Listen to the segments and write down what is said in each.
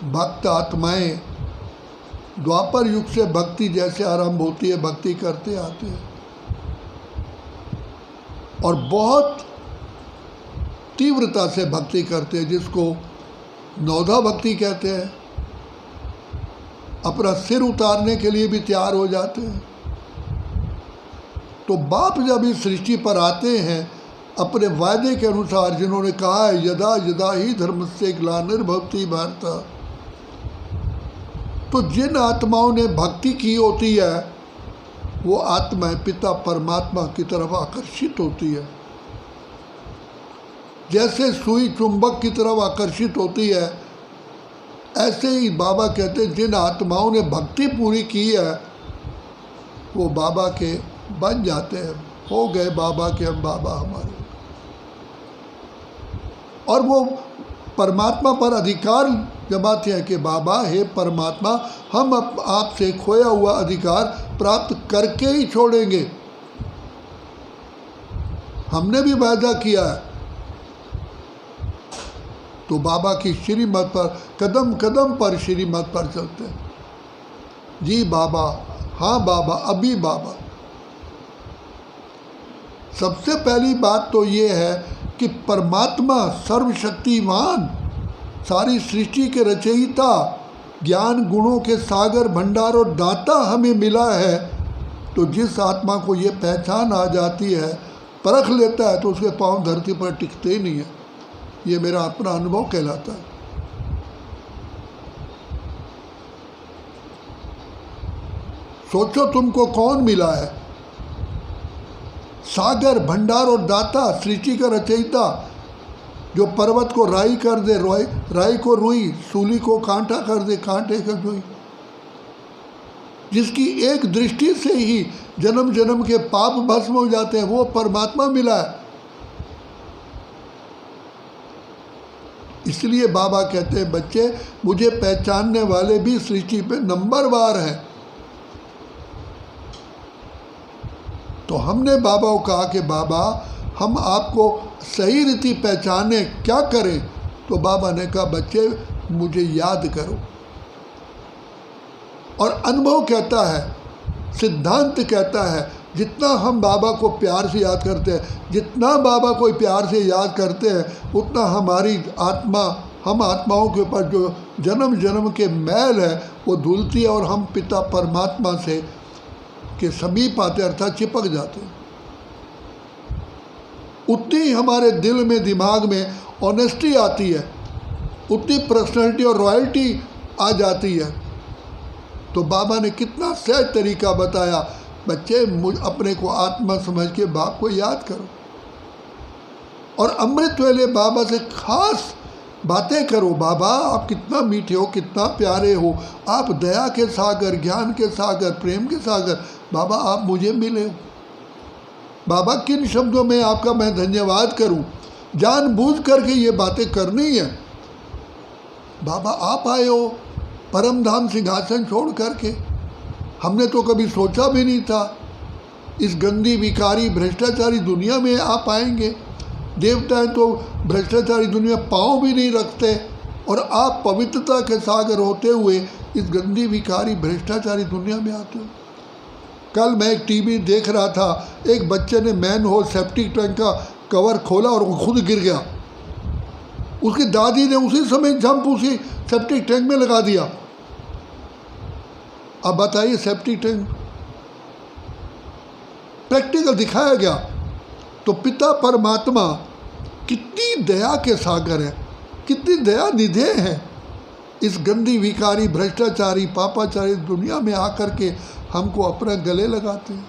भक्त आत्माएं द्वापर युग से भक्ति जैसे आरंभ होती है, भक्ति करते आते हैं और बहुत तीव्रता से भक्ति करते हैं, जिसको नौधा भक्ति कहते हैं। अपना सिर उतारने के लिए भी तैयार हो जाते हैं। तो बाप जब इस सृष्टि पर आते हैं अपने वायदे के अनुसार, जिन्होंने कहा है यदा यदा ही धर्मस्य ग्लानिर्भवति भारत, तो जिन आत्माओं ने भक्ति की होती है वो आत्माएं पिता परमात्मा की तरफ आकर्षित होती है। जैसे सुई चुंबक की तरफ आकर्षित होती है, ऐसे ही बाबा कहते हैं जिन आत्माओं ने भक्ति पूरी की है वो बाबा के बन जाते हैं, हो गए बाबा के हम बाबा हमारे। और वो परमात्मा पर अधिकार जमाते हैं कि बाबा हे परमात्मा, हम आपसे खोया हुआ अधिकार प्राप्त करके ही छोड़ेंगे। हमने भी वायदा किया है। तो बाबा की श्रीमत पर कदम कदम पर श्रीमत पर चलते हैं। जी बाबा, हाँ बाबा, अभी बाबा। सबसे पहली बात तो ये है कि परमात्मा सर्वशक्तिमान, सारी सृष्टि के रचयिता, ज्ञान गुणों के सागर भंडार और दाता हमें मिला है। तो जिस आत्मा को ये पहचान आ जाती है, परख लेता है, तो उसके पाँव धरती पर टिकते ही नहीं है। ये मेरा अपना अनुभव कहलाता है। सोचो तुमको कौन मिला है? सागर भंडार और दाता, सृष्टि का रचयिता, जो पर्वत को राई कर दे, राई को रुई, सूली को कांटा कर दे, कांटे को जोई, जिसकी एक दृष्टि से ही जन्म जन्म के पाप भस्म हो जाते हैं, वो परमात्मा मिला है। इसलिए बाबा कहते हैं बच्चे, मुझे पहचानने वाले भी सृष्टि पे नंबरवार हैं। तो हमने बाबा को कहा कि बाबा हम आपको सही रीति पहचाने, क्या करें? तो बाबा ने कहा बच्चे मुझे याद करो। और अनुभव कहता है, सिद्धांत कहता है, जितना हम बाबा को प्यार से याद करते हैं, जितना बाबा को प्यार से याद करते हैं, उतना हमारी आत्मा, हम आत्माओं के ऊपर जो जन्म जन्म के मैल है वो धुलती है और हम पिता परमात्मा से के समीप आते, अर्थात चिपक जाते हैं। उतनी ही हमारे दिल में, दिमाग में ऑनेस्टी आती है, उतनी पर्सनैलिटी और रॉयल्टी आ जाती है। तो बाबा ने कितना सहज तरीका बताया, बच्चे अपने को आत्मा समझ के बाप को याद करो और अमृत वेले बाबा से खास बातें करो। बाबा आप कितना मीठे हो, कितना प्यारे हो, आप दया के सागर, ज्ञान के सागर, प्रेम के सागर, बाबा आप मुझे मिले हो। बाबा किन शब्दों में आपका मैं धन्यवाद करूं, जानबूझ करके ये बातें करनी है। बाबा आप आए हो परम धाम सिंहासन छोड़ करके, हमने तो कभी सोचा भी नहीं था इस गंदी विकारी भ्रष्टाचारी दुनिया में आप आएंगे। देवताएं तो भ्रष्टाचारी दुनिया पाँव भी नहीं रखते और आप पवित्रता के सागर होते हुए इस गंदी विकारी भ्रष्टाचारी दुनिया में आते हो। कल मैं एक टीवी देख रहा था, एक बच्चे ने मैन होल सेप्टिक टैंक का कवर खोला और वो खुद गिर गया। उसकी दादी ने उसी समय जंप उसी सेप्टिक टैंक में लगा दिया। अब बताइए, सेप्टिक टैंक प्रैक्टिकल दिखाया गया। तो पिता परमात्मा कितनी दया के सागर है, कितनी दया निधे हैं। इस गंदी विकारी भ्रष्टाचारी पापाचारी दुनिया में आकर के हमको अपना गले लगाते हैं।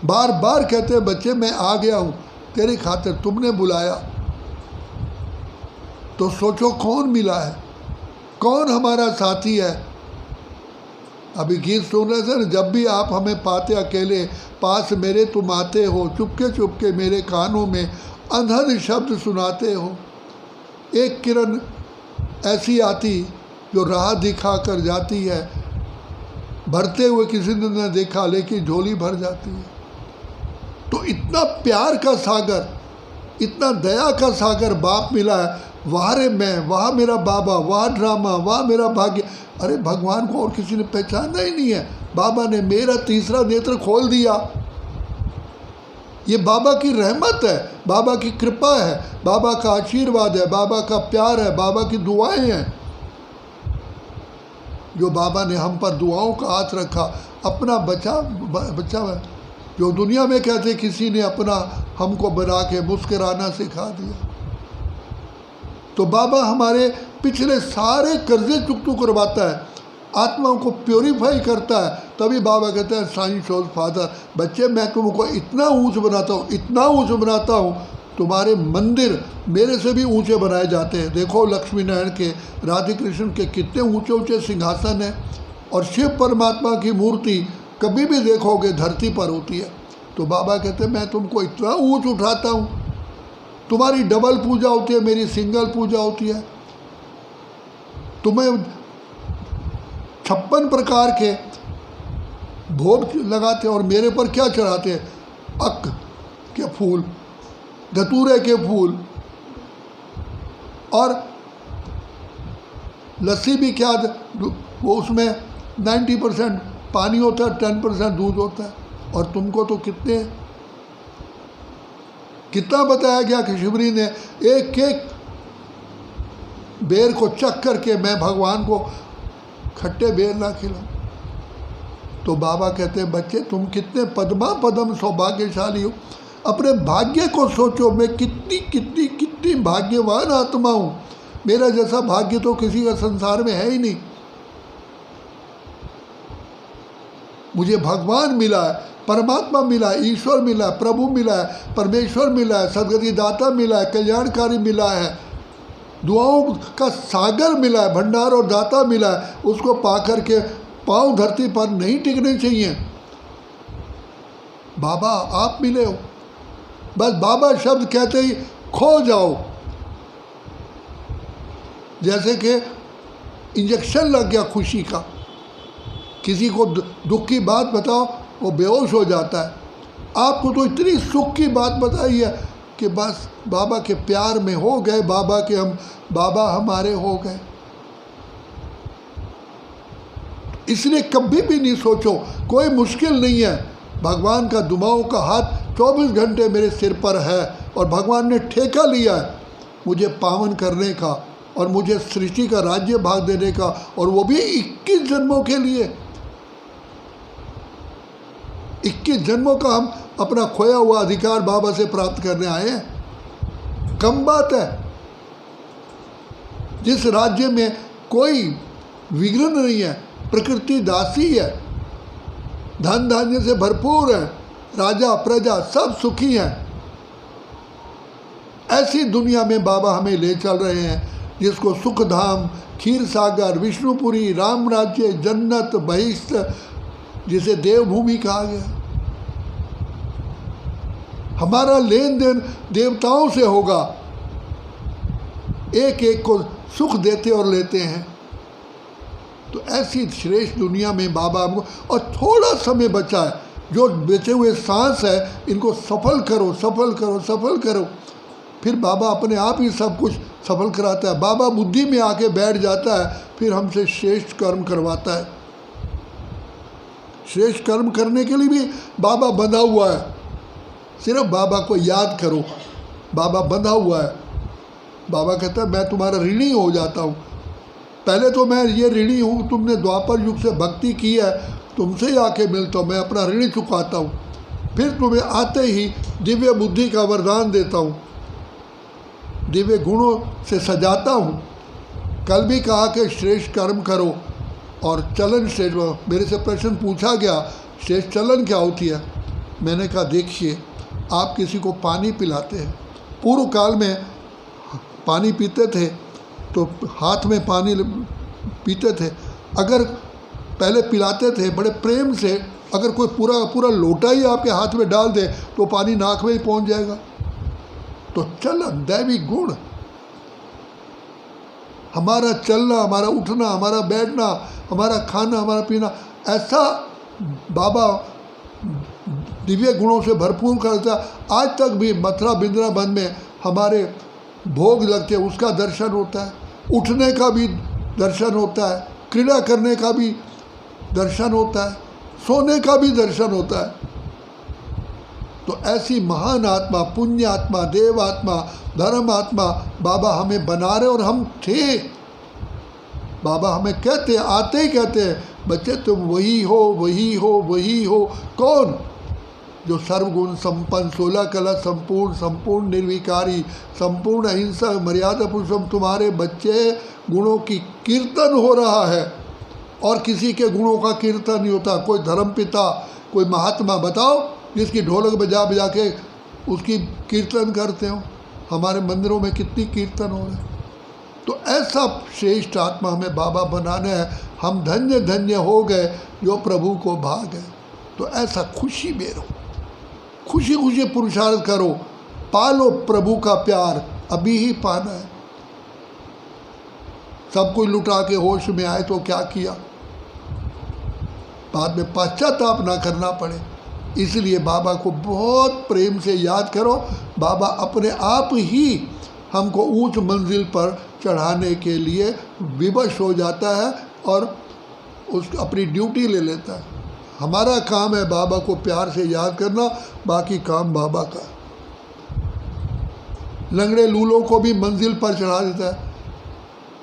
बार बार कहते हैं बच्चे मैं आ गया हूँ तेरी खातिर, तुमने बुलाया। तो सोचो कौन मिला है, कौन हमारा साथी है। अभी गीत सुन रहे थे ना, जब भी आप हमें पाते अकेले, पास मेरे तुम आते हो, चुपके चुपके मेरे कानों में अनहद शब्द सुनाते हो। एक किरण ऐसी आती जो राह दिखा कर जाती है, भरते हुए किसी ने न देखा लेकिन झोली भर जाती है। तो इतना प्यार का सागर, इतना दया का सागर बाप मिला है। वाह रे मैं, वाह मेरा बाबा, वाह ड्रामा, वाह मेरा भाग्य। अरे भगवान को और किसी ने पहचाना ही नहीं है। बाबा ने मेरा तीसरा नेत्र खोल दिया। ये बाबा की रहमत है, बाबा की कृपा है, बाबा का आशीर्वाद है, बाबा का प्यार है, बाबा की दुआएं हैं। जो बाबा ने हम पर दुआओं का हाथ रखा, अपना बचा जो दुनिया में कहते किसी ने अपना हमको बना के मुस्कुराना सिखा दिया। तो बाबा हमारे पिछले सारे कर्जे चुकतू करवाता है, आत्माओं को प्योरीफाई करता है। तभी बाबा कहते हैं साईं शोज फादर, बच्चे मैं तुमको इतना ऊंच बनाता हूँ, इतना ऊंच बनाता हूँ, तुम्हारे मंदिर मेरे से भी ऊंचे बनाए जाते हैं। देखो लक्ष्मी नारायण के, राधे कृष्ण के कितने ऊंचे ऊंचे सिंहासन हैं, और शिव परमात्मा की मूर्ति कभी भी देखोगे धरती पर होती है। तो बाबा कहते हैं मैं तुमको इतना ऊंच उठाता हूँ, तुम्हारी डबल पूजा होती है, मेरी सिंगल पूजा होती है। तुम्हें 56 प्रकार के भोग लगाते और मेरे पर क्या चढ़ाते हैं? अक के फूल, धतूरे के फूल, और लस्सी भी क्या, वो उसमें 90% पानी होता है, 10% दूध होता है। और तुमको तो कितना बताया गया कि शिवरी ने एक एक बेर को चख करके मैं भगवान को खट्टे बेर ना खिलाऊं। तो बाबा कहते हैं बच्चे तुम कितने पद्मा पदम सौभाग्यशाली हो, अपने भाग्य को सोचो। मैं कितनी कितनी कितनी भाग्यवान आत्मा हूँ, मेरा जैसा भाग्य तो किसी का संसार में है ही नहीं। मुझे भगवान मिला है, परमात्मा मिला है, ईश्वर मिला है, प्रभु मिला है, परमेश्वर मिला है, सदगति दाता मिला है, कल्याणकारी मिला है, दुआओं का सागर मिला है, भंडार और दाता मिला है। उसको पाकर के पाँव धरती पर नहीं टिकने चाहिए। बाबा आप मिले हो, बस बाबा शब्द कहते ही खो जाओ। जैसे कि इंजेक्शन लग गया खुशी का, किसी को दुख की बात बताओ वो बेहोश हो जाता है। आपको तो इतनी सुख की बात बताई है कि बस बाबा के प्यार में हो गए, बाबा हमारे हो गए। इसलिए कभी भी नहीं सोचो कोई मुश्किल नहीं है। भगवान का दुआओं का हाथ 24 घंटे मेरे सिर पर है, और भगवान ने ठेका लिया है मुझे पावन करने का और मुझे सृष्टि का राज्य भाग देने का, और वो भी 21 जन्मों के लिए। 21 जन्मों का हम अपना खोया हुआ अधिकार बाबा से प्राप्त करने आए हैं। कम बात है। जिस राज्य में कोई विघ्न नहीं है, प्रकृति दासी है, धन धान्य से भरपूर है, राजा प्रजा सब सुखी हैं, ऐसी दुनिया में बाबा हमें ले चल रहे हैं जिसको सुखधाम, क्षीर सागर, विष्णुपुरी, राम राज्य, जन्नत, बहिष्ठ, जिसे देवभूमि कहा गया। हमारा लेन देन देवताओं से होगा, एक एक को सुख देते और लेते हैं। तो ऐसी श्रेष्ठ दुनिया में बाबा हमको, और थोड़ा समय बचा है, जो बचे हुए सांस है इनको सफल करो, सफल करो, सफल करो। फिर बाबा अपने आप ही सब कुछ सफल कराता है। बाबा बुद्धि में आके बैठ जाता है, फिर हमसे श्रेष्ठ कर्म करवाता है। श्रेष्ठ कर्म करने के लिए भी बाबा बंधा हुआ है। सिर्फ बाबा को याद करो, बाबा बंधा हुआ है। बाबा कहता है मैं तुम्हारा ऋणी हो जाता हूँ। पहले तो मैं ये ऋणी हूँ, तुमने द्वापर युग से भक्ति की है, तुमसे ही आके मिलता हूँ, मैं अपना ऋणी चुकाता हूँ। फिर तुम्हें आते ही दिव्य बुद्धि का वरदान देता हूँ, दिव्य गुणों से सजाता हूँ। कल भी कहा कि श्रेष्ठ कर्म करो और चलन श्रेष्ठ। मेरे से प्रश्न पूछा गया श्रेष्ठ चलन क्या होती है। मैंने कहा देखिए, आप किसी को पानी पिलाते हैं, पूर्व काल में पानी पीते थे तो हाथ में पानी पीते थे। अगर पहले पिलाते थे बड़े प्रेम से, अगर कोई पूरा लोटा ही आपके हाथ में डाल दे तो पानी नाक में ही पहुंच जाएगा। तो चलन, दैवी गुण, हमारा चलना, हमारा उठना, हमारा बैठना, हमारा खाना, हमारा पीना, ऐसा बाबा दिव्य गुणों से भरपूर करता। आज तक भी मथुरा वृंदावन में हमारे भोग लगते हैं उसका दर्शन होता है, उठने का भी दर्शन होता है, क्रीड़ा करने का भी दर्शन होता है, सोने का भी दर्शन होता है। तो ऐसी महान आत्मा, पुण्य आत्मा, देव आत्मा, धर्म आत्मा बाबा हमें बना रहे और हम थे। बाबा हमें कहते, आते ही कहते हैं, बच्चे तुम वही हो, वही हो, वही हो। कौन? जो सर्वगुण संपन्न, 16 कला संपूर्ण, संपूर्ण निर्विकारी, संपूर्ण अहिंसक, मर्यादा पुरुषोत्तम तुम्हारे बच्चे गुणों की कीर्तन हो रहा है। और किसी के गुणों का कीर्तन नहीं होता। कोई धर्मपिता, कोई महात्मा बताओ जिसकी ढोलक बजा बजा के उसकी कीर्तन करते हो। हमारे मंदिरों में कितनी कीर्तन हो रहे। तो ऐसा श्रेष्ठ आत्मा हमें बाबा बनाना है। हम धन्य धन्य हो गए जो प्रभु को भा गए। तो ऐसा खुशी में रहो, खुशी खुशी पुरुषार्थ करो, पालो प्रभु का प्यार, अभी ही पाना है। सब कुछ लुटा के होश में आए तो क्या किया, बाद में पश्चाताप ना करना पड़े। इसलिए बाबा को बहुत प्रेम से याद करो। बाबा अपने आप ही हमको ऊंच मंजिल पर चढ़ाने के लिए विवश हो जाता है और उस अपनी ड्यूटी ले लेता है। हमारा काम है बाबा को प्यार से याद करना, बाकी काम बाबा का। लंगड़े लूलों को भी मंजिल पर चढ़ा देता है।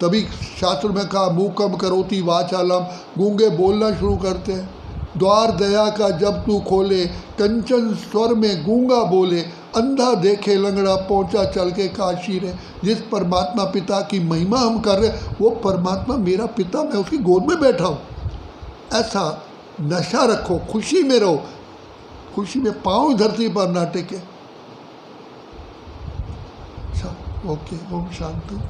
तभी शास्त्र में कहा मूकम करोति वाचालम, गूंगे बोलना शुरू करते हैं। द्वार दया का जब तू खोले, कंचन स्वर में गूंगा बोले, अंधा देखे लंगड़ा पहुंचा चल के काशी रे। जिस परमात्मा पिता की महिमा हम कर रहे, वो परमात्मा मेरा पिता, मैं उसकी गोद में बैठा हूँ। ऐसा नशा रखो, खुशी में रहो, खुशी में पाँव धरती पर ना टेके। अच्छा, ओके, ओम शांति।